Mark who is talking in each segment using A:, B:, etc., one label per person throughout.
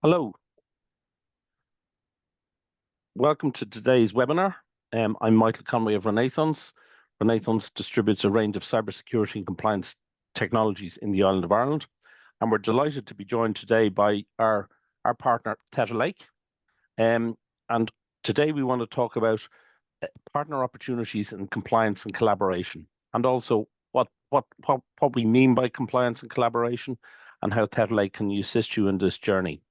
A: Hello, welcome to today's webinar. I'm Michael Conway of Renaissance. Renaissance distributes a range of cybersecurity and compliance technologies in the island of Ireland, and we're delighted to be joined today by our partner, Theta Lake. And today we want to talk about partner opportunities in compliance and collaboration, and also what we mean by compliance and collaboration, and how Theta Lake can assist you in this journey.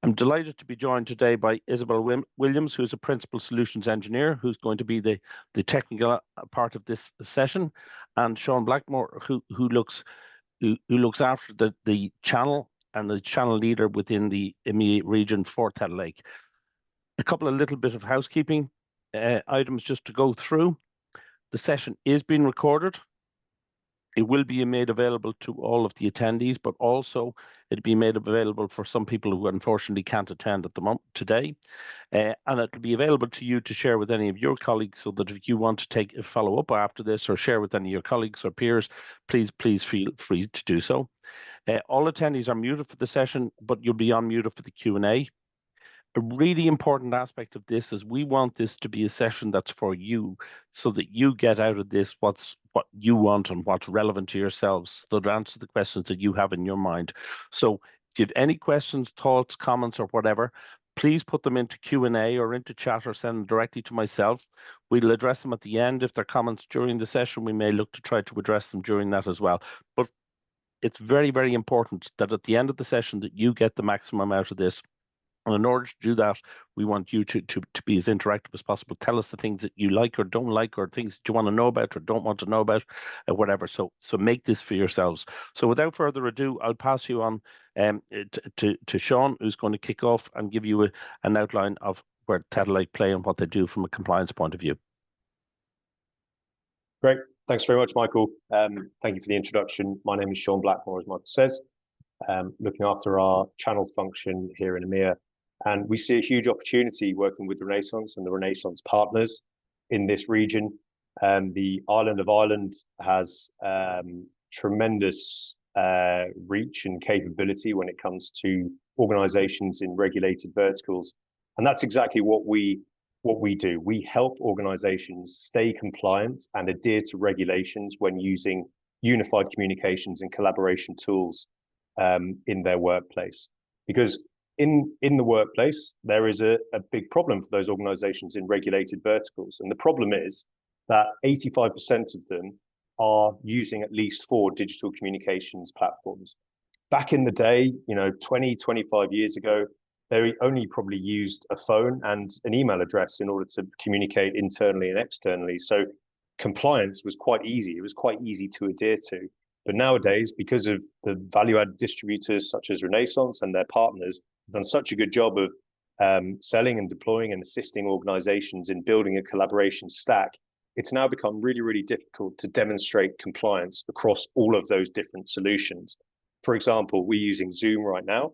A: I'm delighted to be joined today by Isabel Williams, who is a Principal Solutions Engineer, who's going to be the technical part of this session, and Sean Blackmore, who looks after the channel and the channel leader within the EMEA region for Theta Lake. A couple of little bit of housekeeping items just to go through. The session is being recorded. It will be made available to all of the attendees, but also it'll be made available for some people who unfortunately can't attend at the moment today. And it'll be available to you to share with any of your colleagues, so that if you want to take a follow up after this or share with any of your colleagues or peers, please feel free to do so. All attendees are muted for the session, but you'll be unmuted for the Q&A. A really important aspect of this is we want this to be a session that's for you, so that you get out of this what you want and what's relevant to yourselves, so to answer the questions that you have in your mind. So if you have any questions, thoughts, comments, or whatever, please put them into Q&A or into chat, or send them directly to myself. We'll address them at the end. If they're comments during the session, we may look to try to address them during that as well. But it's very, very important that at the end of the session that you get the maximum out of this. And in order to do that, we want you to be as interactive as possible. Tell us the things that you like or don't like, or things that you want to know about or don't want to know about, whatever. So make this for yourselves. So without further ado, I'll pass you on to Sean, who's going to kick off and give you an outline of where Theta Lake play and what they do from a compliance point of view.
B: Great. Thanks very much, Michael. Thank you for the introduction. My name is Sean Blackmore, as Michael says, looking after our channel function here in EMEA. And we see a huge opportunity working with Renaissance and the Renaissance partners in this region. The island of Ireland has tremendous reach and capability when it comes to organizations in regulated verticals. And that's exactly what we do. We help organizations stay compliant and adhere to regulations when using unified communications and collaboration tools in their workplace. Because in the workplace, there is a big problem for those organizations in regulated verticals. And the problem is that 85% of them are using at least 4 digital communications platforms. Back in the day, 20, 25 years ago, they only probably used a phone and an email address in order to communicate internally and externally. So compliance was quite easy. It was quite easy to adhere to. But nowadays, because of the value-added distributors such as Renaissance and their partners, done such a good job of selling and deploying and assisting organizations in building a collaboration stack, it's now become really, really difficult to demonstrate compliance across all of those different solutions. For example, we're using Zoom right now.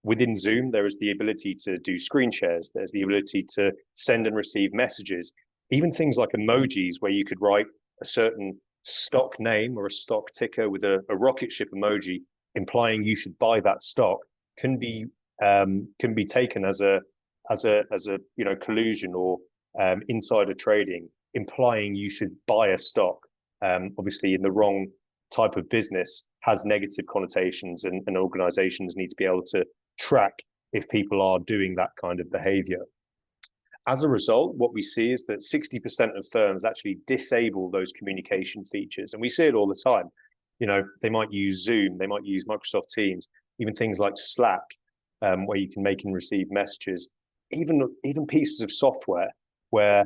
B: Within Zoom, there is the ability to do screen shares. There's the ability to send and receive messages, even things like emojis, where you could write a certain stock name or a stock ticker with a rocket ship emoji, implying you should buy that stock, can be taken as a collusion or insider trading, implying you should buy a stock. Obviously, in the wrong type of business, has negative connotations, and organizations need to be able to track if people are doing that kind of behavior. As a result, what we see is that 60% of firms actually disable those communication features. And we see it all the time. They might use Zoom, they might use Microsoft Teams, even things like Slack, where you can make and receive messages, even pieces of software where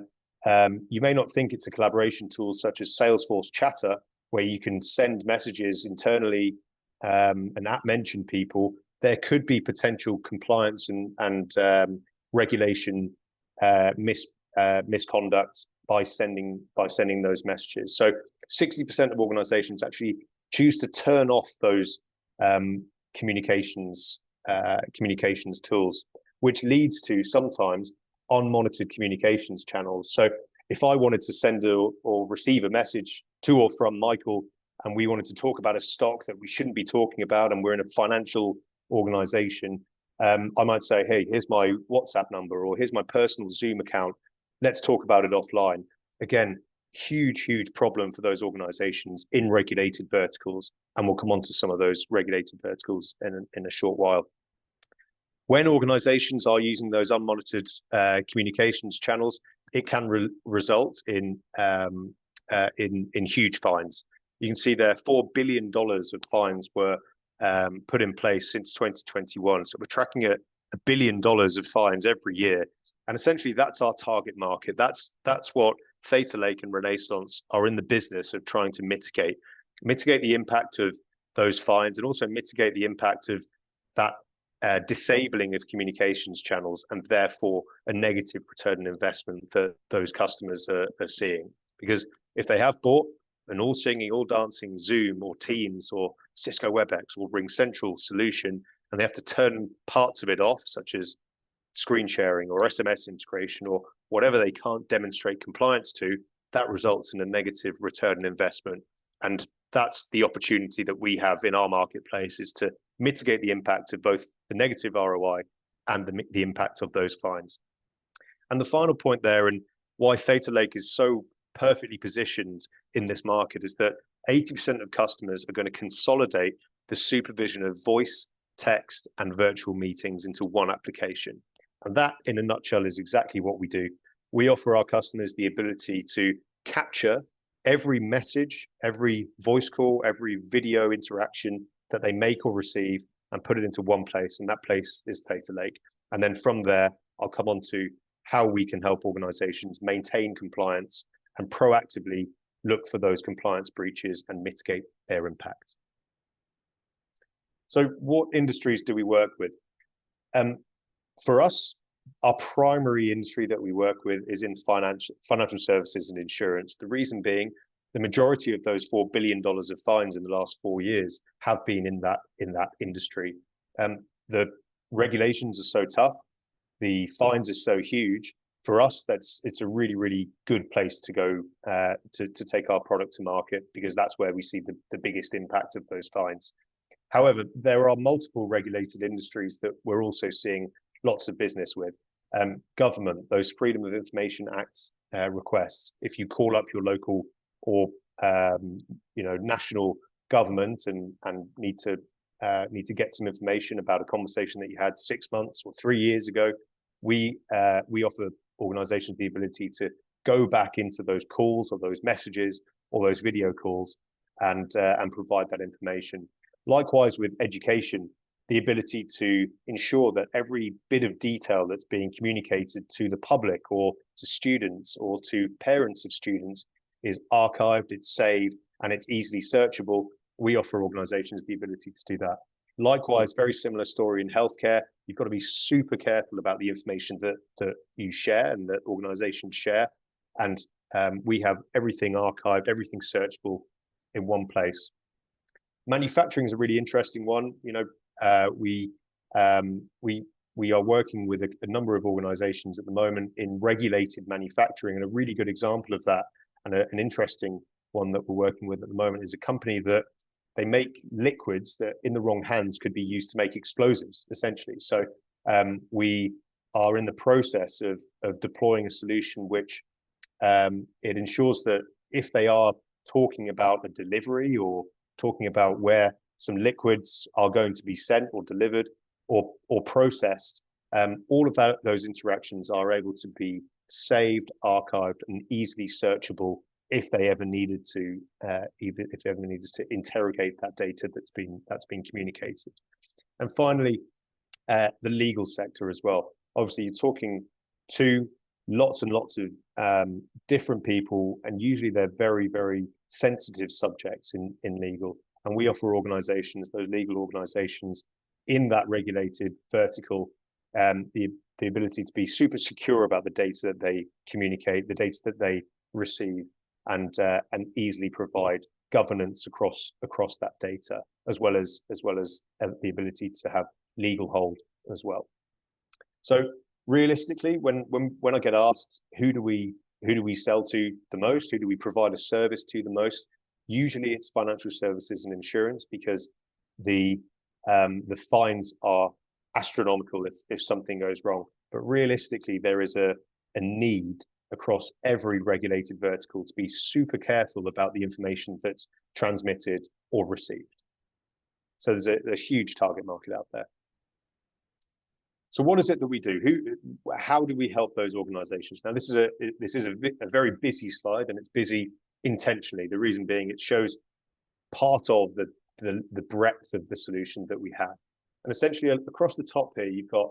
B: you may not think it's a collaboration tool, such as Salesforce Chatter, where you can send messages internally and mention people. There could be potential compliance and regulation misconduct by sending those messages. So 60% of organizations actually choose to turn off those communications tools, which leads to sometimes unmonitored communications channels. So if I wanted to send or receive a message to or from Michael, and we wanted to talk about a stock that we shouldn't be talking about, and we're in a financial organization, I might say, hey, here's my WhatsApp number, or here's my personal Zoom account. Let's talk about it offline. Again, huge problem for those organizations in regulated verticals. And we'll come on to some of those regulated verticals in a short while. When organizations are using those unmonitored communications channels, it can result in huge fines. You can see there $4 billion of fines were put in place since 2021. So we're tracking $1 billion of fines every year. And essentially that's our target market. That's what Theta Lake and Renaissance are in the business of trying to mitigate the impact of those fines, and also mitigate the impact of that disabling of communications channels, and therefore a negative return on investment that those customers are seeing. Because if they have bought an all singing, all dancing Zoom or Teams or Cisco WebEx or Ring Central solution, and they have to turn parts of it off, such as screen sharing or SMS integration or whatever they can't demonstrate compliance to, that results in a negative return on investment. And that's the opportunity that we have in our marketplace, is to mitigate the impact of both the negative ROI and the impact of those fines. And the final point there, and why Theta Lake is so perfectly positioned in this market, is that 80% of customers are going to consolidate the supervision of voice, text, and virtual meetings into one application. And that, in a nutshell, is exactly what we do. We offer our customers the ability to capture every message, every voice call, every video interaction that they make or receive, and put it into one place. And that place is Theta Lake. And then from there, I'll come on to how we can help organizations maintain compliance and proactively look for those compliance breaches and mitigate their impact. So what industries do we work with? For us, our primary industry that we work with is in financial services and insurance. The reason being, the majority of those $4 billion of fines in the last 4 years have been in that industry. The regulations are so tough, the fines are so huge. For us, it's a really good place to go to take our product to market, because that's where we see the biggest impact of those fines. However, there are multiple regulated industries that we're also seeing lots of business with. Government, those Freedom of Information Act requests. If you call up your local or national government and need to get some information about a conversation that you had 6 months or 3 years ago, we offer organizations the ability to go back into those calls or those messages or those video calls and provide that information. Likewise with education, the ability to ensure that every bit of detail that's being communicated to the public or to students or to parents of students is archived, it's saved, and it's easily searchable. We offer organizations the ability to do that. Likewise, very similar story in healthcare. You've got to be super careful about the information that you share and that organizations share. And we have everything archived, everything searchable in one place. Manufacturing is a really interesting one. We are working with a number of organizations at the moment in regulated manufacturing, and a really good example of that, and an interesting one that we're working with at the moment, is a company that they make liquids that in the wrong hands could be used to make explosives, essentially. So we are in the process of deploying a solution which it ensures that if they are talking about a delivery or talking about where some liquids are going to be sent or delivered or processed, all of those interactions are able to be saved, archived, and easily searchable if they ever needed to, interrogate that data that's been communicated. And finally, the legal sector as well. Obviously, you're talking to lots and lots of different people, and usually they're very sensitive subjects in legal. And we offer organizations, those legal organizations in that regulated vertical, the ability to be super secure about the data that they communicate, the data that they receive, and easily provide governance across that data, as well as the ability to have legal hold as well. So realistically, when I get asked who do we sell to the most, who do we provide a service to the most, usually it's financial services and insurance, because the fines are astronomical if something goes wrong. But realistically, there is a need across every regulated vertical to be super careful about the information that's transmitted or received. So there's a huge target market out there. So what is it that we do? How do we help those organizations? Now, this is a very busy slide, and it's busy intentionally. The reason being it shows part of the breadth of the solution that we have. And essentially across the top here, you've got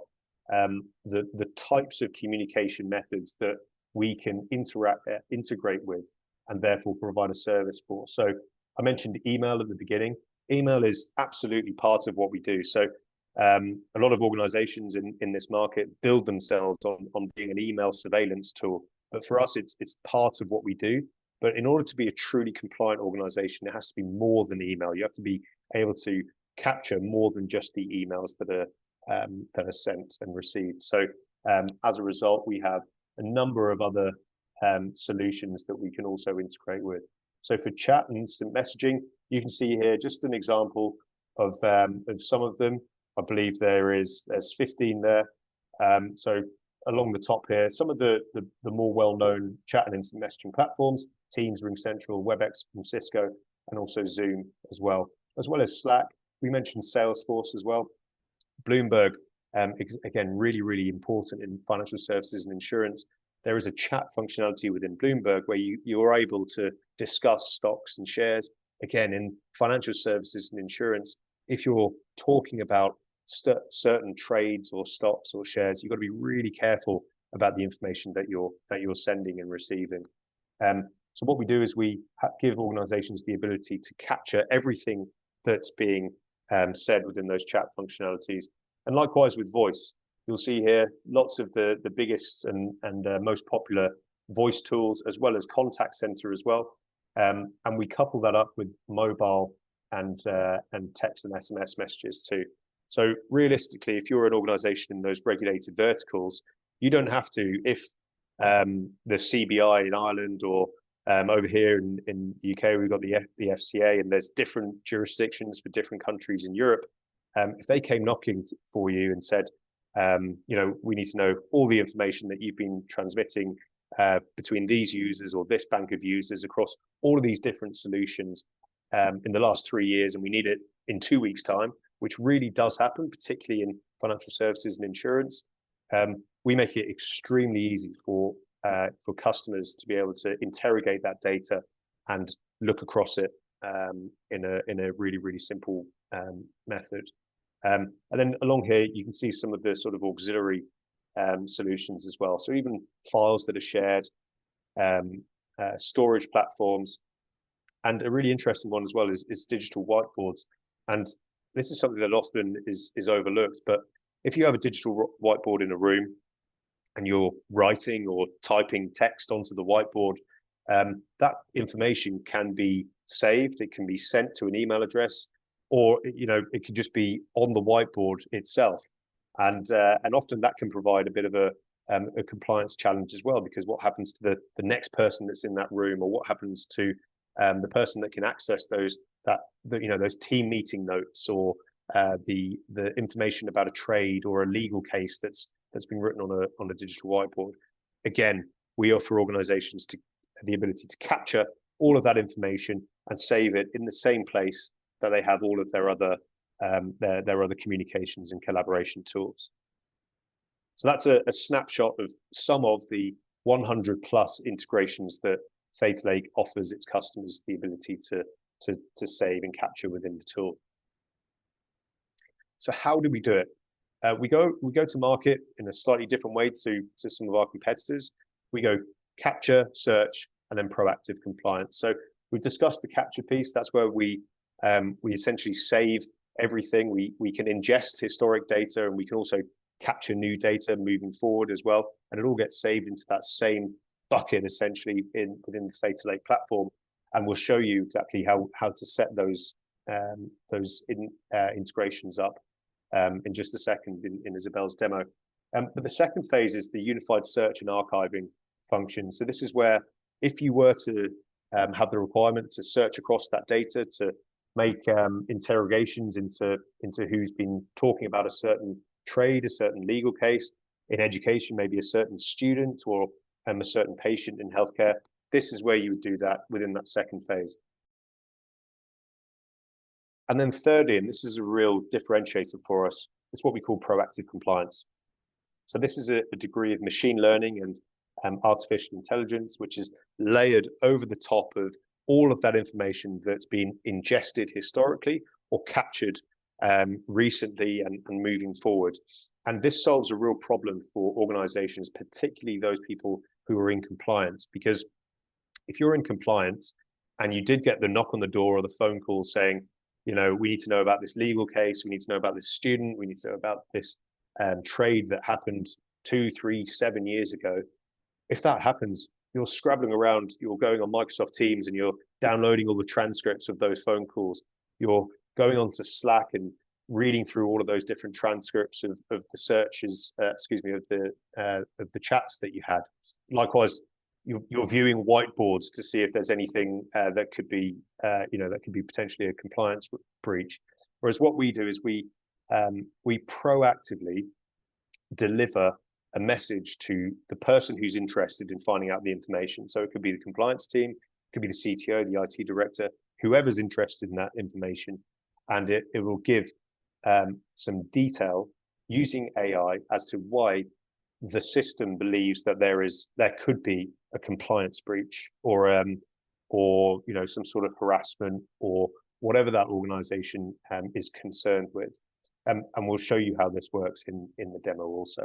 B: the types of communication methods that we can integrate with and therefore provide a service for. So I mentioned email at the beginning. Email is absolutely part of what we do. So a lot of organizations in this market build themselves on being an email surveillance tool. But for us, it's part of what we do. But in order to be a truly compliant organization, it has to be more than email. You have to be able to capture more than just the emails that are sent and received. So as a result, we have a number of other solutions that we can also integrate with. So for chat and instant messaging, you can see here just an example of some of them. I believe there's 15 there. So along the top here, some of the more well-known chat and instant messaging platforms: Teams, RingCentral, WebEx from Cisco, and also Zoom as well as Slack. We mentioned Salesforce as well. Bloomberg, again, really important in financial services and insurance. There is a chat functionality within Bloomberg where you are able to discuss stocks and shares. Again, in financial services and insurance, if you're talking about certain trades or stocks or shares, you've got to be really careful about the information that you're sending and receiving. So what we do is we give organizations the ability to capture everything that's being said within those chat functionalities. And likewise with voice, you'll see here lots of the biggest and most popular voice tools, as well as contact center as well. And we couple that up with mobile and text and SMS messages too. So realistically, if you're an organization in those regulated verticals, you don't have to, if the CBI in Ireland or over here in the UK, we've got the FCA, and there's different jurisdictions for different countries in Europe. If they came knocking for you and said, we need to know all the information that you've been transmitting between these users or this bank of users across all of these different solutions in the last 3 years, and we need it in 2 weeks' time, which really does happen, particularly in financial services and insurance. We make it extremely easy for customers to be able to interrogate that data and look across it in a really simple method. And then along here, you can see some of the sort of auxiliary solutions as well. So even files that are shared, storage platforms, and a really interesting one as well is digital whiteboards. And this is something that often is overlooked, but if you have a digital whiteboard in a room and you're writing or typing text onto the whiteboard, that information can be saved. It can be sent to an email address, or it could just be on the whiteboard itself. And often that can provide a bit of a compliance challenge as well, because what happens to the next person that's in that room, or what happens to the person that can access those team meeting notes, or the information about a trade or a legal case that's been written on a digital whiteboard. Again, we offer organizations the ability to capture all of that information and save it in the same place that they have all of their other communications and collaboration tools. So that's a snapshot of some of the 100 plus integrations that Theta Lake offers its customers the ability to save and capture within the tool. So how do we do it? We go to market in a slightly different way to some of our competitors. We go capture, search, and then proactive compliance. So we've discussed the capture piece. That's where we essentially save everything. We can ingest historic data, and we can also capture new data moving forward as well. And it all gets saved into that same bucket essentially within the Theta Lake platform. And we'll show you exactly how to set those integrations up in just a second in Isabel's demo. But the second phase is the unified search and archiving function. So this is where, if you were to have the requirement to search across that data, to make interrogations into who's been talking about a certain trade, a certain legal case, in education, maybe a certain student or a certain patient in healthcare. This is where you would do that within that second phase. And then thirdly, and this is a real differentiator for us, it's what we call proactive compliance. So this is a degree of machine learning and artificial intelligence, which is layered over the top of all of that information that's been ingested historically or captured recently and moving forward. And this solves a real problem for organizations, particularly those people who are in compliance, because if you're in compliance and you did get the knock on the door or the phone call saying, you know, we need to know about this legal case, we need to know about this student, we need to know about this trade that happened 2, 3, 7 years ago. If that happens, you're scrabbling around, you're going on Microsoft Teams and you're downloading all the transcripts of those phone calls. You're going onto Slack and reading through all of those different transcripts of the searches, of the chats that you had. Likewise, you're viewing whiteboards to see if there's anything that could be, that could be potentially a compliance breach. Whereas what we do is we proactively deliver a message to the person who's interested in finding out the information. So it could be the compliance team, it could be the CTO, the IT director, whoever's interested in that information, and it will give some detail using AI as to why the system believes that there could be a compliance breach or some sort of harassment or whatever that organization is concerned with. And we'll show you how this works in the demo also.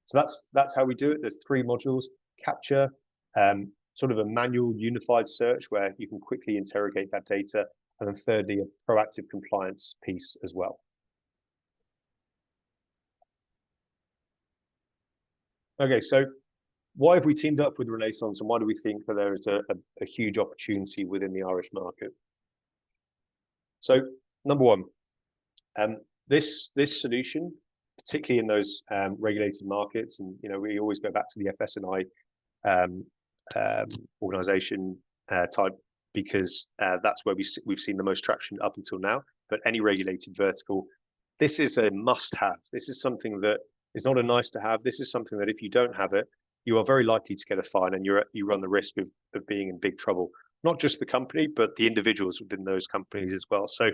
B: So that's how we do it. There's 3 modules: capture, sort of a manual unified search where you can quickly interrogate that data, and then thirdly, a proactive compliance piece as well. Okay, so why have we teamed up with Renaissance, and why do we think that there is a huge opportunity within the Irish market? So number one, this solution, particularly in those regulated markets, and we always go back to the FS&I organization type, because that's where we've seen the most traction up until now. But any regulated vertical, this is a must-have. This is something that is not a nice to have. This is something that if you don't have it, you are very likely to get a fine, and you run the risk of being in big trouble. Not just the company, but the individuals within those companies as well. So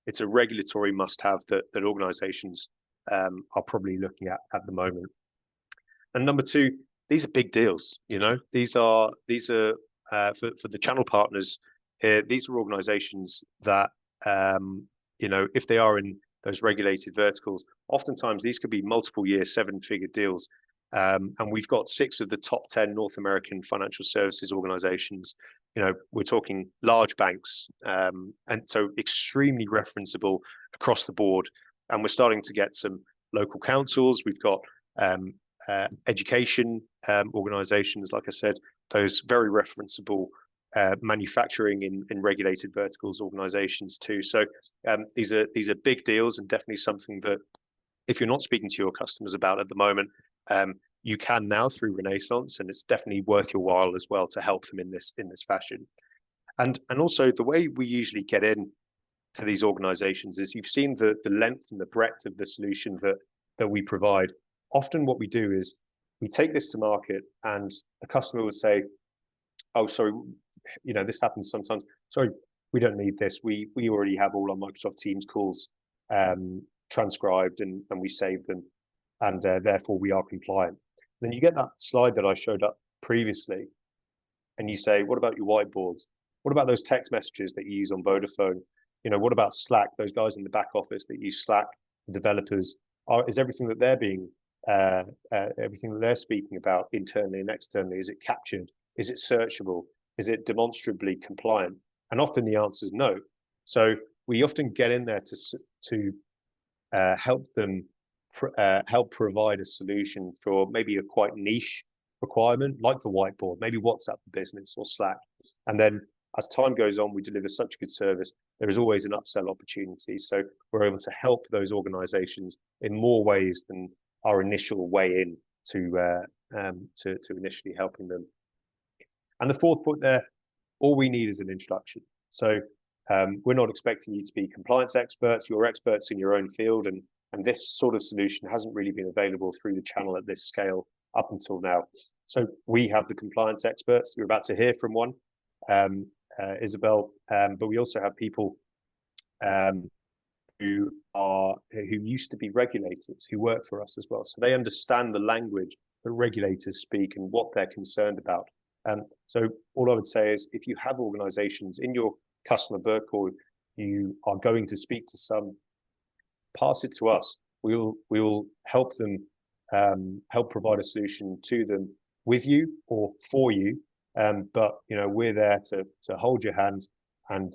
B: it's a regulatory must-have that organizations are probably looking at the moment. And number two, these are big deals. These are for the channel partners here. These are organizations that if they are in those regulated verticals, oftentimes these could be multiple year 7-figure deals. And we've got 6 of the top 10 North American financial services organizations. We're talking large banks, and so extremely referenceable across the board. And we're starting to get some local councils. We've got education organizations, like I said, those very referenceable manufacturing in regulated verticals organizations too. So these are big deals, and definitely something that if you're not speaking to your customers about at the moment, you can now through Renaissance, and it's definitely worth your while as well to help them in this fashion. And also the way we usually get in to these organizations is you've seen the length and the breadth of the solution that we provide. Often what we do is we take this to market, and a customer would say, oh, sorry, this happens sometimes. Sorry, we don't need this. We already have all our Microsoft Teams calls transcribed, and we save them, and therefore we are compliant. Then you get that slide that I showed up previously, and you say, what about your whiteboards? What about those text messages that you use on Vodafone? What about Slack? Those guys in the back office that use Slack, the developers, is everything that they're everything that they're speaking about internally and externally, is it captured? Is it searchable? Is it demonstrably compliant? And often the answer is no. So we often get in there to help them help provide a solution for maybe a quite niche requirement, like the whiteboard, maybe WhatsApp for Business or Slack. And then as time goes on, we deliver such good service, there is always an upsell opportunity. So we're able to help those organizations in more ways than our initial way in to initially helping them. And the fourth point there, all we need is an introduction. So we're not expecting you to be compliance experts. You're experts in your own field, and And this sort of solution hasn't really been available through the channel at this scale up until now. So we have the compliance experts. You're about to hear from one, Isabel, but we also have people who used to be regulators who work for us as well. So they understand the language that regulators speak and what they're concerned about. So all I would say is, if you have organizations in your customer book, or you are going to speak to some, pass it to us. We will help them, help provide a solution to them with you or for you. But we're there to hold your hand and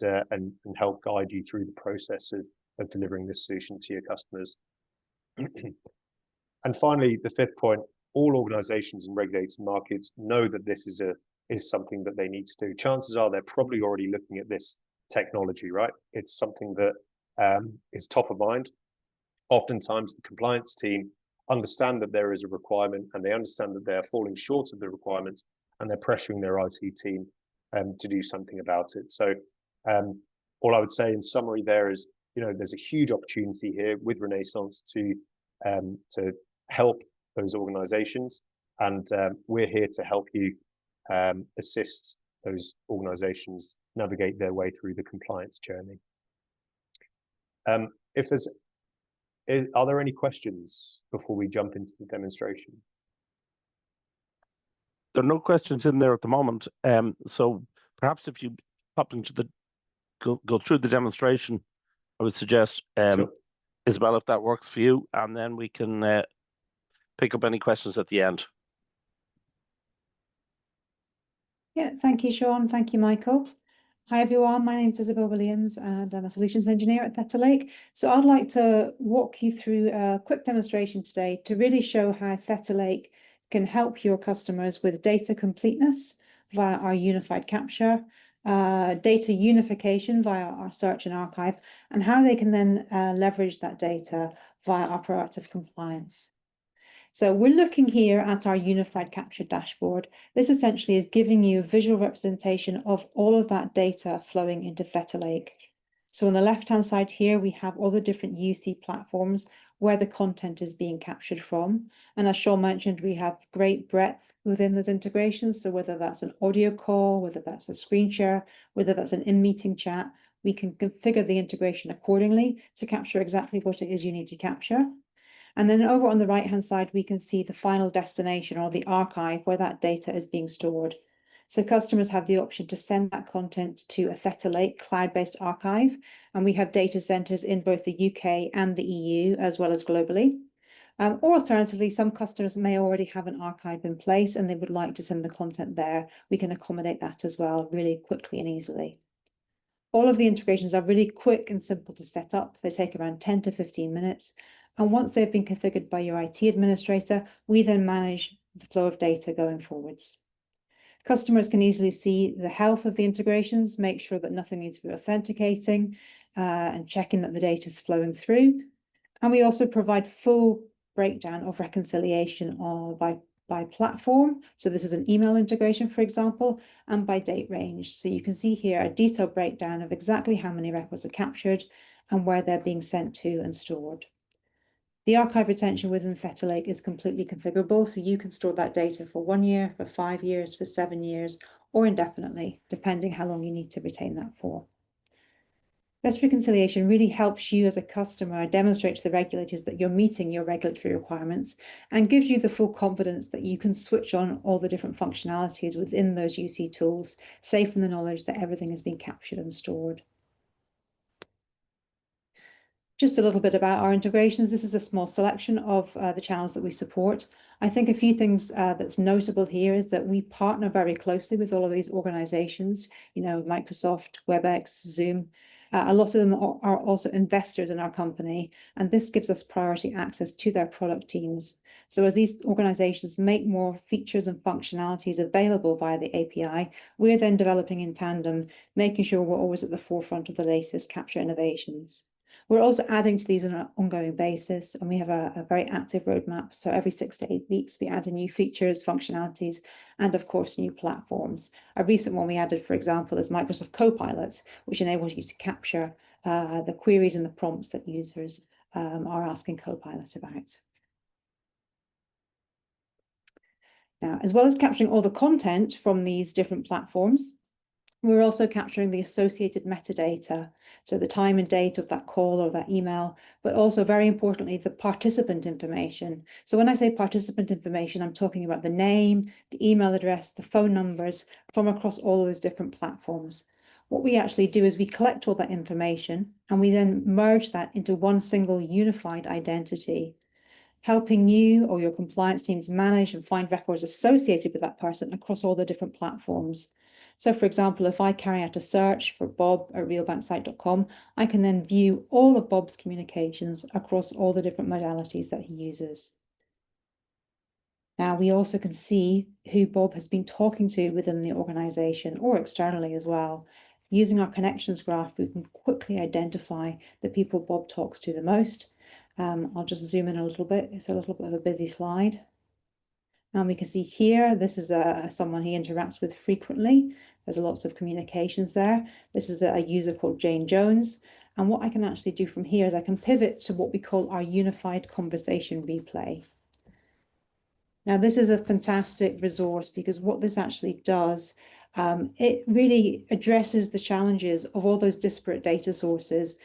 B: help guide you through the process of delivering this solution to your customers. And finally, the fifth point: all organizations in regulated markets know that this is something that they need to do. Chances are they're probably already looking at this technology, right? It's something that is top of mind. Oftentimes, the compliance team understand that there is a requirement, and they understand that they are falling short of the requirements, and they're pressuring their IT team to do something about it. So all I would say in summary there is, there's a huge opportunity here with Renaissance to help those organizations, and we're here to help you assist those organizations navigate their way through the compliance journey. Are there any questions before we jump into the demonstration?
A: There are no questions in there at the moment. So perhaps if you pop into go through the demonstration, I would suggest,
B: Sure.
A: Isabel, if that works for you, and then we can pick up any questions at the end.
C: Yeah, thank you, Sean. Thank you, Michael. Hi, everyone. My name is Isabel Williams, and I'm a solutions engineer at Theta Lake. So I'd like to walk you through a quick demonstration today to really show how Theta Lake can help your customers with data completeness via our unified capture, data unification via our search and archive, and how they can then leverage that data via our proactive compliance. So we're looking here at our unified capture dashboard. This essentially is giving you a visual representation of all of that data flowing into Theta Lake. So on the left-hand side here, we have all the different UC platforms where the content is being captured from. And as Sean mentioned, we have great breadth within those integrations. So whether that's an audio call, whether that's a screen share, whether that's an in-meeting chat, we can configure the integration accordingly to capture exactly what it is you need to capture. And then over on the right-hand side, we can see the final destination, or the archive, where that data is being stored. So customers have the option to send that content to a Theta Lake cloud-based archive, and we have data centers in both the UK and the EU, as well as globally. Or alternatively, some customers may already have an archive in place and they would like to send the content there. We can accommodate that as well really quickly and easily. All of the integrations are really quick and simple to set up. They take around 10 to 15 minutes. And once they've been configured by your IT administrator, we then manage the flow of data going forwards. Customers can easily see the health of the integrations, make sure that nothing needs to be authenticating, and checking that the data is flowing through. And we also provide full breakdown of reconciliation by platform. So this is an email integration, for example, and by date range. So you can see here a detailed breakdown of exactly how many records are captured and where they're being sent to and stored. The archive retention within Theta Lake is completely configurable, so you can store that data for 1 year, for 5 years, for 7 years, or indefinitely, depending how long you need to retain that for. This reconciliation really helps you as a customer demonstrate to the regulators that you're meeting your regulatory requirements, and gives you the full confidence that you can switch on all the different functionalities within those UC tools, safe in the knowledge that everything has been captured and stored. Just a little bit about our integrations. This is a small selection of the channels that we support. I think a few things that's notable here is that we partner very closely with all of these organizations, Microsoft, WebEx, Zoom. A lot of them are also investors in our company, and this gives us priority access to their product teams. So as these organizations make more features and functionalities available via the API, we're then developing in tandem, making sure we're always at the forefront of the latest capture innovations. We're also adding to these on an ongoing basis, and we have a very active roadmap. So every 6 to 8 weeks, we add in new features, functionalities, and of course, new platforms. A recent one we added, for example, is Microsoft Copilot, which enables you to capture the queries and the prompts that users are asking Copilot about. Now, as well as capturing all the content from these different platforms, we're also capturing the associated metadata, so the time and date of that call or that email, but also very importantly, the participant information. So when I say participant information, I'm talking about the name, the email address, the phone numbers from across all of those different platforms. What we actually do is we collect all that information and we then merge that into one single unified identity, helping you or your compliance teams manage and find records associated with that person across all the different platforms. So for example, if I carry out a search for Bob at realbanksite.com, I can then view all of Bob's communications across all the different modalities that he uses. Now we also can see who Bob has been talking to within the organization or externally as well. Using our connections graph, we can quickly identify the people Bob talks to the most. I'll just zoom in a little bit. It's a little bit of a busy slide. And we can see here, this is someone he interacts with frequently. There's lots of communications there. This is a user called Jane Jones. And what I can actually do from here is I can pivot to what we call our unified conversation replay. Now, this is a fantastic resource because what this actually does, it really addresses the challenges of all those disparate data sources,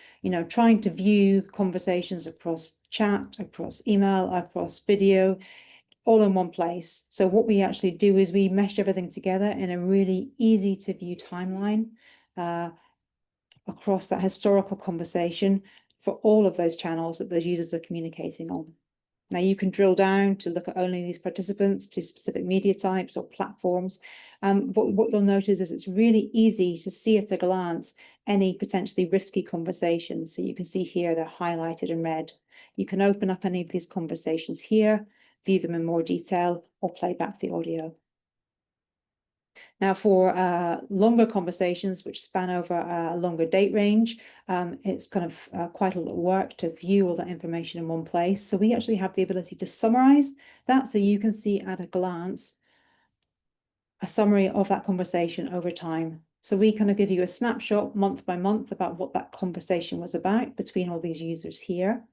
C: trying to view conversations across chat, across email, across video, all in one place. So what we actually do is we mesh everything together in a really easy to view timeline across that historical conversation for all of those channels that those users are communicating on. Now you can drill down to look at only these participants to specific media types or platforms. But what you'll notice is it's really easy to see at a glance any potentially risky conversations. So you can see here they're highlighted in red. You can open up any of these conversations here, view them in more detail, or play back the audio. Now, for longer conversations, which span over a longer date range, it's kind of quite a lot of work to view all that information in one place. So we actually have the ability to summarize that so you can see at a glance a summary of that conversation over time. So we kind of give you a snapshot month by month about what that conversation was about between all these users here.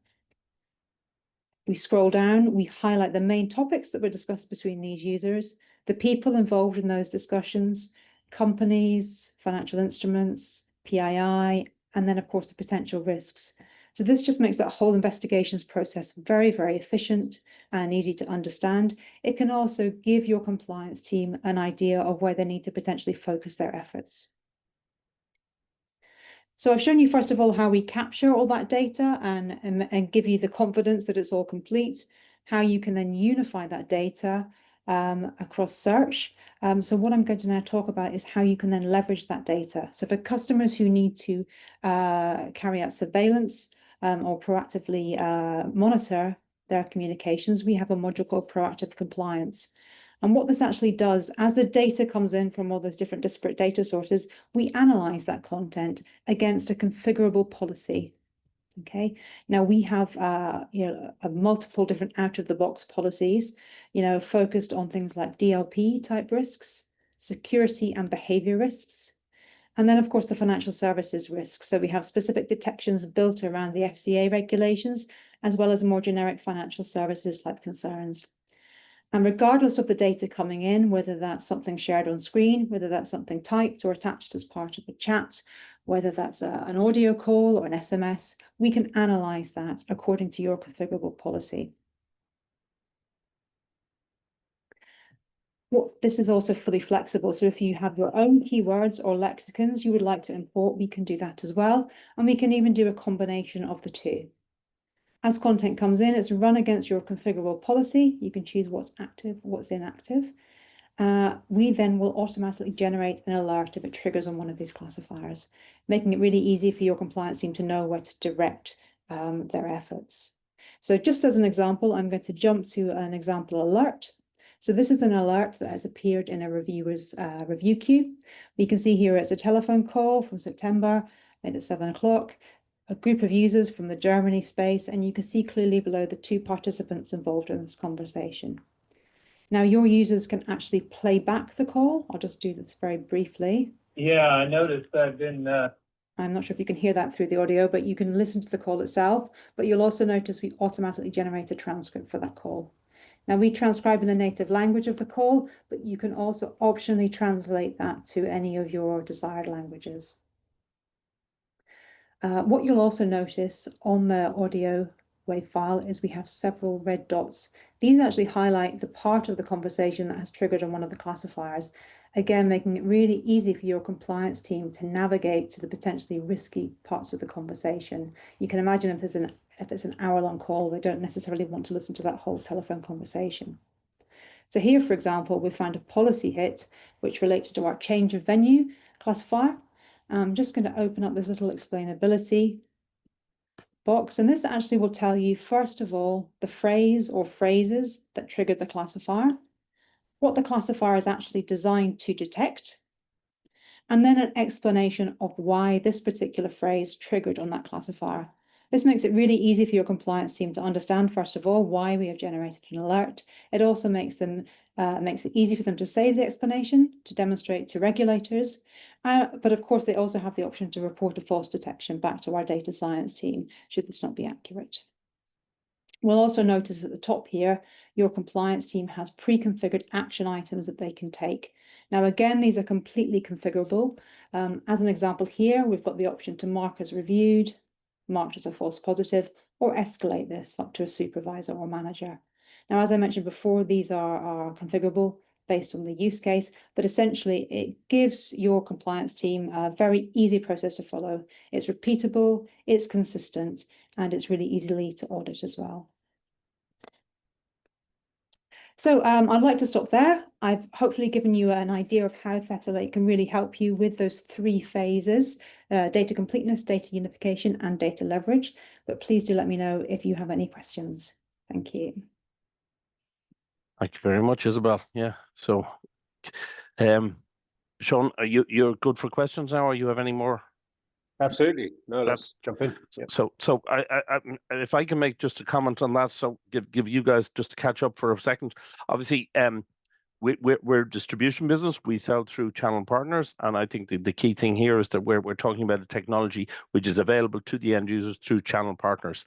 C: We scroll down, we highlight the main topics that were discussed between these users, the people involved in those discussions, companies, financial instruments, PII, and then of course the potential risks. So this just makes that whole investigations process very, very efficient and easy to understand. It can also give your compliance team an idea of where they need to potentially focus their efforts. So I've shown you, first of all, how we capture all that data and give you the confidence that it's all complete, how you can then unify that data across search. So what I'm going to now talk about is how you can then leverage that data. So for customers who need to carry out surveillance or proactively monitor their communications, we have a module called Proactive Compliance. And what this actually does, as the data comes in from all those different disparate data sources, we analyze that content against a configurable policy. Okay, now we have multiple different out-of-the-box policies, focused on things like DLP type risks, security and behavior risks, and then of course the financial services risks. So we have specific detections built around the FCA regulations, as well as more generic financial services type concerns. And regardless of the data coming in, whether that's something shared on screen, whether that's something typed or attached as part of a chat, whether that's an audio call or an SMS, we can analyze that according to your configurable policy. This is also fully flexible. So if you have your own keywords or lexicons you would like to import, we can do that as well. And we can even do a combination of the two. As content comes in, it's run against your configurable policy. You can choose what's active, what's inactive. We then will automatically generate an alert if it triggers on one of these classifiers, making it really easy for your compliance team to know where to direct their efforts. So just as an example, I'm going to jump to an example alert. So this is an alert that has appeared in a reviewer's review queue. We can see here it's a telephone call from September, made at 7 o'clock. A group of users from the Germany space, and you can see clearly below the 2 participants involved in this conversation. Now your users can actually play back the call. I'll just do this very briefly.
D: Yeah, I noticed I've been
C: I'm not sure if you can hear that through the audio, but you can listen to the call itself. But you'll also notice we automatically generate a transcript for that call. Now, we transcribe in the native language of the call, but you can also optionally translate that to any of your desired languages. What you'll also notice on the audio WAV file is we have several red dots. These actually highlight the part of the conversation that has triggered on one of the classifiers, again, making it really easy for your compliance team to navigate to the potentially risky parts of the conversation. You can imagine if it's an hour-long call, they don't necessarily want to listen to that whole telephone conversation. So here, for example, we found a policy hit, which relates to our change of venue classifier. I'm just going to open up this little explainability box, and this actually will tell you, first of all, the phrase or phrases that triggered the classifier, what the classifier is actually designed to detect, and then an explanation of why this particular phrase triggered on that classifier. This makes it really easy for your compliance team to understand, first of all, why we have generated an alert. It also makes it easy for them to save the explanation, to demonstrate to regulators. But of course, they also have the option to report a false detection back to our data science team, should this not be accurate. We'll also notice at the top here, your compliance team has pre-configured action items that they can take. Now, again, these are completely configurable. As an example here, we've got the option to mark as reviewed, marked as a false positive, or escalate this up to a supervisor or manager. Now, as I mentioned before, these are configurable based on the use case, but essentially it gives your compliance team a very easy process to follow. It's repeatable, it's consistent, and it's really easily to audit as well. So I'd like to stop there. I've hopefully given you an idea of how Theta Lake can really help you with those 3 phases, data completeness, data unification, and data leverage. But please do let me know if you have any questions. Thank you.
A: Thank you very much, Isabel. Yeah. So, Sean, you're good for questions now, or you have any more?
B: Absolutely. No, let's jump in. Yep.
A: So I if I can make just a comment on that, so give you guys just to catch up for a second. Obviously, we're a distribution business. We sell through channel partners, and I think the key thing here is that we're talking about a technology which is available to the end users through channel partners.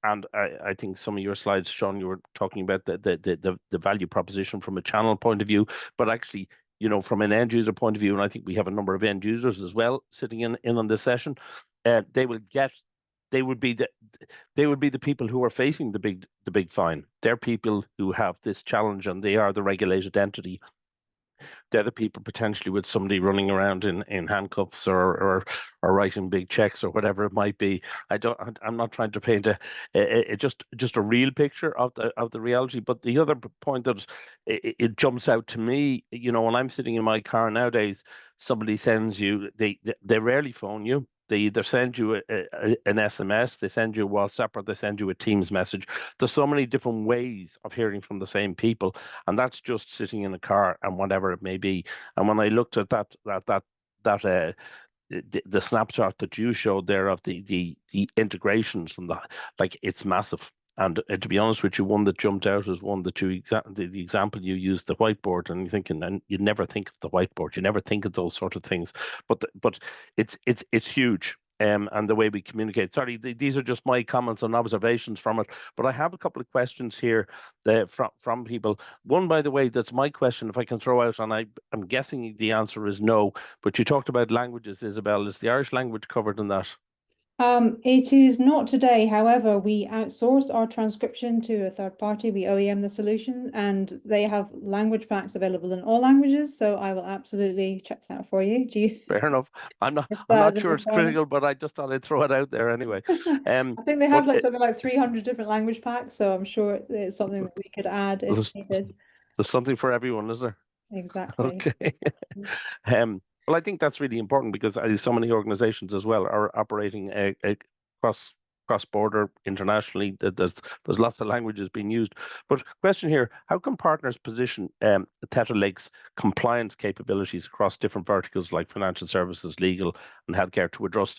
A: And I think some of your slides, Sean, you were talking about the value proposition from a channel point of view, but actually, you know, from an end user point of view, and I think we have a number of end users as well sitting in on this session. They would be the people who are facing the big fine. They're people who have this challenge, and they are the regulated entity. They're the people potentially with somebody running around in handcuffs or writing big checks or whatever it might be. I'm not trying to paint just a real picture of the reality. But the other point that it jumps out to me, you know, when I'm sitting in my car nowadays, somebody sends you, they rarely phone you. They either send you an SMS, they send you a WhatsApp, or they send you a Teams message. There's so many different ways of hearing from the same people, and that's just sitting in a car and whatever it may be. And when I looked at the snapshot that you showed there of the integrations and it's massive. And to be honest with you, one that jumped out is one that the example you used, the whiteboard, and you're thinking, and you never think of the whiteboard, you never think of those sort of things, but it's huge. And the way we communicate. Sorry, these are just my comments and observations from it. But I have a couple of questions here from people. One, by the way, that's my question, if I can throw out, and I'm guessing the answer is no. But you talked about languages, Isabel. Is the Irish language covered in that?
C: It is not today. However, we outsource our transcription to a third party. We OEM the solution, and they have language packs available in all languages. So I will absolutely check that for you. Do you?
A: Fair enough. I'm not sure it's critical, but I just thought I'd throw it out there anyway.
C: I think they have something like 300 different language packs, so I'm sure it's something that we could add if needed.
A: There's something for everyone, is there?
C: Exactly.
A: Okay. Well, I think that's really important because so many organizations as well are operating cross-border internationally. There's lots of languages being used. But question here, how can partners position Theta Lake's compliance capabilities across different verticals like financial services, legal, and healthcare to address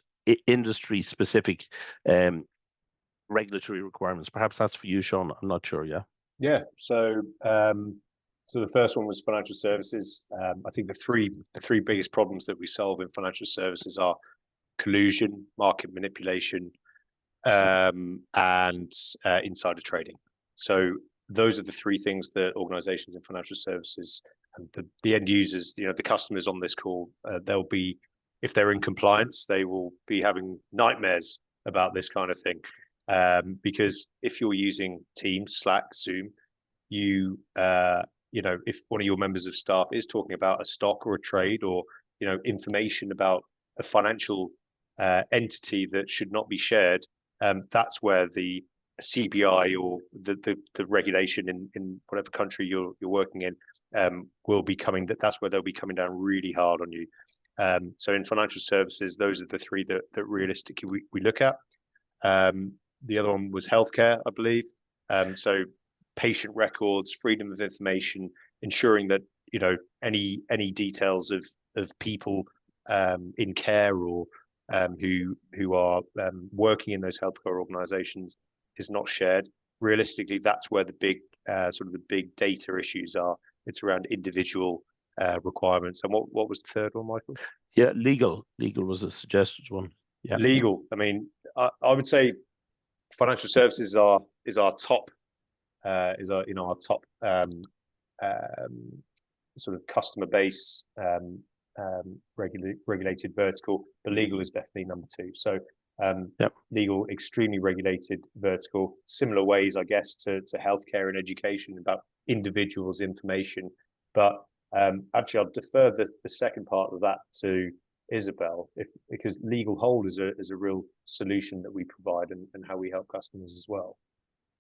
A: industry-specific regulatory requirements? Perhaps that's for you, Sean. I'm not sure. Yeah.
B: Yeah. So the first one was financial services. I think the three biggest problems that we solve in financial services are collusion, market manipulation, and insider trading. So those are the three things that organizations in financial services and the end users, the customers on this call, they'll be, if they're in compliance, they will be having nightmares about this kind of thing. Because if you're using Teams, Slack, Zoom, if one of your members of staff is talking about a stock or a trade or information about a financial entity that should not be shared, that's where the CBI or the regulation in whatever country you're working in will be coming. That's where they'll be coming down really hard on you. So in financial services, those are the three that realistically we look at. The other one was healthcare, I believe. So patient records, freedom of information, ensuring that any details of people in care or who are working in those healthcare organizations is not shared. Realistically, that's where the big the big data issues are. It's around individual requirements. And what was the third one, Michael?
A: Yeah, legal was a suggested one. Yeah,
B: legal. I mean, I would say financial services is our top sort of customer base, regulated vertical, but legal is definitely number two. So legal, extremely regulated vertical, similar ways, I guess, to healthcare and education about individuals' information. But actually, I'll defer the second part of that to Isabel, because legal hold is a real solution that we provide and how we help customers as well.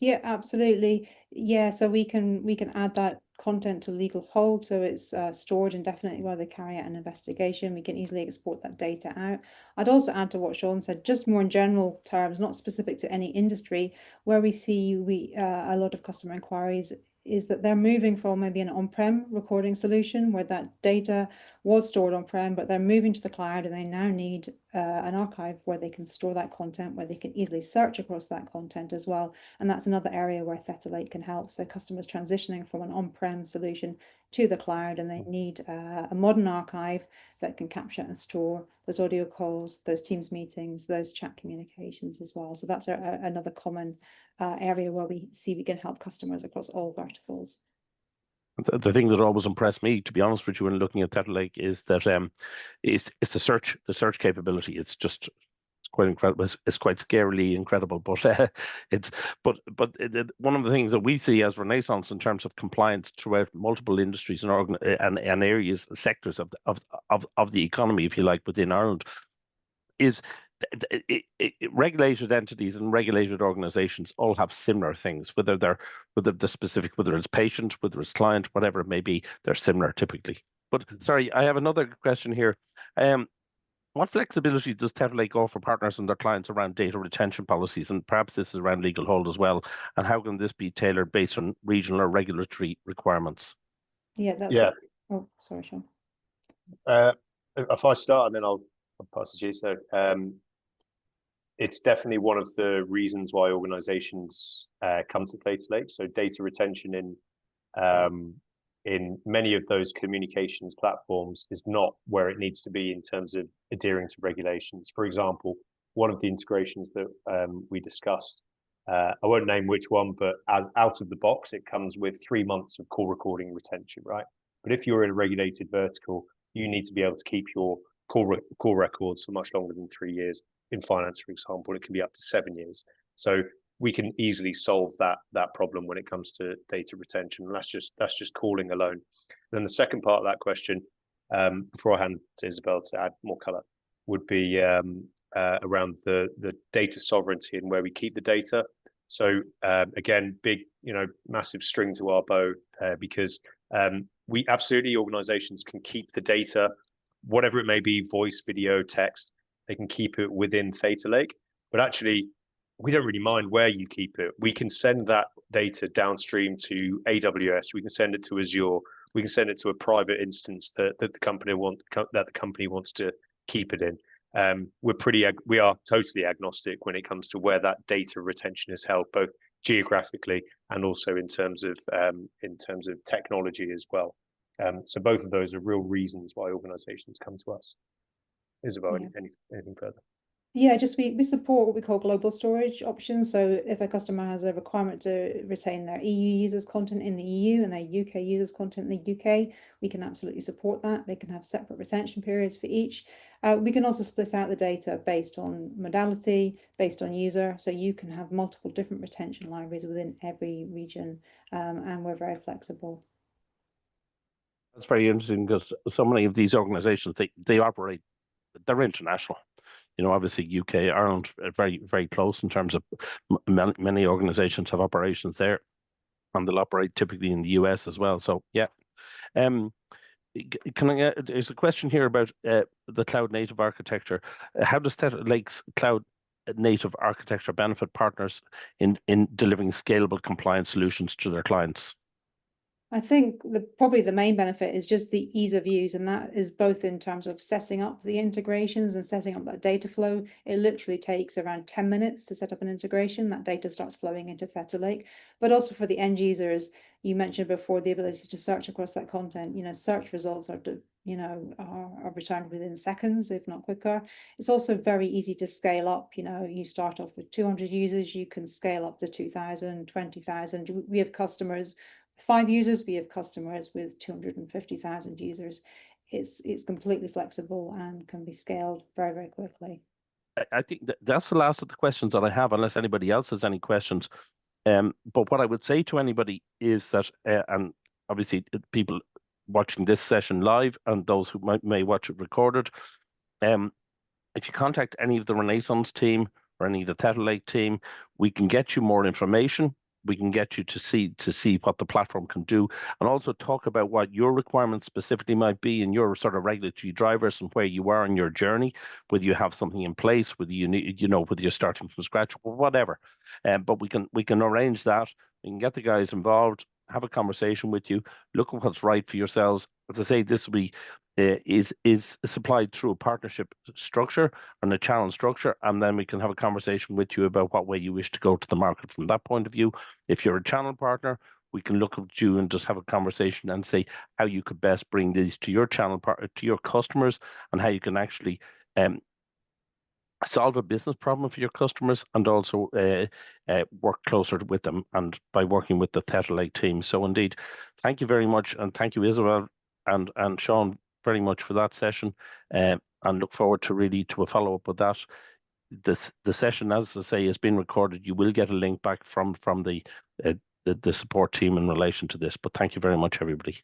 C: Yeah, absolutely. Yeah, so we can add that content to legal hold, so it's stored indefinitely while they carry out an investigation. We can easily export that data out. I'd also add to what Sean said, just more in general terms, not specific to any industry, where we see a lot of customer inquiries is that they're moving from maybe an on-prem recording solution where that data was stored on-prem, but they're moving to the cloud and they now need an archive where they can store that content, where they can easily search across that content as well. And that's another area where Theta Lake can help. So customers transitioning from an on-prem solution to the cloud, and they need a modern archive that can capture and store those audio calls, those Teams meetings, those chat communications as well. So that's another common area where we see we can help customers across all verticals.
A: The thing that always impressed me, to be honest with you, when looking at Theta Lake, is that it's the search capability. It's quite incredible. It's quite scarily incredible, but one of the things that we see as Renaissance in terms of compliance throughout multiple industries and areas, sectors of the economy, if you like, within Ireland, is regulated entities and regulated organizations all have similar things, whether it's patient, whether it's client, whatever it may be, they're similar typically. But sorry, I have another question here. What flexibility does Theta Lake offer partners and their clients around data retention policies? And perhaps this is around legal hold as well. And how can this be tailored based on regional or regulatory requirements?
C: Oh, sorry, Sean.
B: If I start and then I'll pass it to you. So it's definitely one of the reasons why organizations come to Theta Lake. So data retention in many of those communications platforms is not where it needs to be in terms of adhering to regulations. For example, one of the integrations that we discussed, I won't name which one, but out of the box, it comes with 3 months of call recording retention, right? But if you're in a regulated vertical, you need to be able to keep your call records for much longer than 3 years. In finance, for example, it can be up to 7 years. So we can easily solve that problem when it comes to data retention. And that's just calling alone. And then the second part of that question, before I hand to Isabel to add more color, would be around the data sovereignty and where we keep the data. So again, big, massive string to our bow, because we absolutely, organizations can keep the data, whatever it may be, voice, video, text, they can keep it within Theta Lake. But actually, we don't really mind where you keep it. We can send that data downstream to AWS. We can send it to Azure. We can send it to a private instance that the company wants to keep it in. We are totally agnostic when it comes to where that data retention is held, both geographically and also in terms of technology as well. So both of those are real reasons why organizations come to us. Isabel,
C: Yeah.
B: anything further?
C: Yeah, just we support what we call global storage options. So if a customer has a requirement to retain their EU users content in the EU and their UK users content in the UK, we can absolutely support that. They can have separate retention periods for each. We can also split out the data based on modality, based on user. So you can have multiple different retention libraries within every region, and we're very flexible.
A: That's very interesting because so many of these organizations, they operate, they're international. You know, obviously UK, Ireland are very, very close in terms of many organizations have operations there, and they'll operate typically in the US as well. So yeah. Can I? There's a question here about the cloud native architecture. How does Theta Lake's cloud native architecture benefit partners in delivering scalable compliance solutions to their clients?
C: I think probably the main benefit is just the ease of use, and that is both in terms of setting up the integrations and setting up that data flow. It literally takes around 10 minutes to set up an integration. That data starts flowing into Theta Lake, but also for the end users, you mentioned before the ability to search across that content. You know, search results are returned within seconds, if not quicker. It's also very easy to scale up. You know, you start off with 200 users, you can scale up to 2,000, 20,000. We have customers 5 users, we have customers with 250,000 users. It's completely flexible and can be scaled very, very quickly.
A: I think that's the last of the questions that I have, unless anybody else has any questions. But what I would say to anybody is that, and obviously people watching this session live and those who may watch it recorded, if you contact any of the Renaissance team or any of the Theta Lake team, we can get you more information. We can get you to see what the platform can do, and also talk about what your requirements specifically might be in your sort of regulatory drivers and where you are in your journey, whether you have something in place, whether you need, whether you're starting from scratch or whatever. But we can arrange that. We can get the guys involved, have a conversation with you, look at what's right for yourselves. As I say, this will be is supplied through a partnership structure and a channel structure, and then we can have a conversation with you about what way you wish to go to the market from that point of view. If you're a channel partner, we can look at you and just have a conversation and say how you could best bring these to your channel partner, to your customers, and how you can actually solve a business problem for your customers, and also work closer with them, and by working with the Theta Lake team. So indeed, thank you very much, and thank you, Isabel and Sean, very much for that session, and look forward to a follow-up with that. The session, as I say, has been recorded. You will get a link back from the support team in relation to this. But thank you very much, everybody.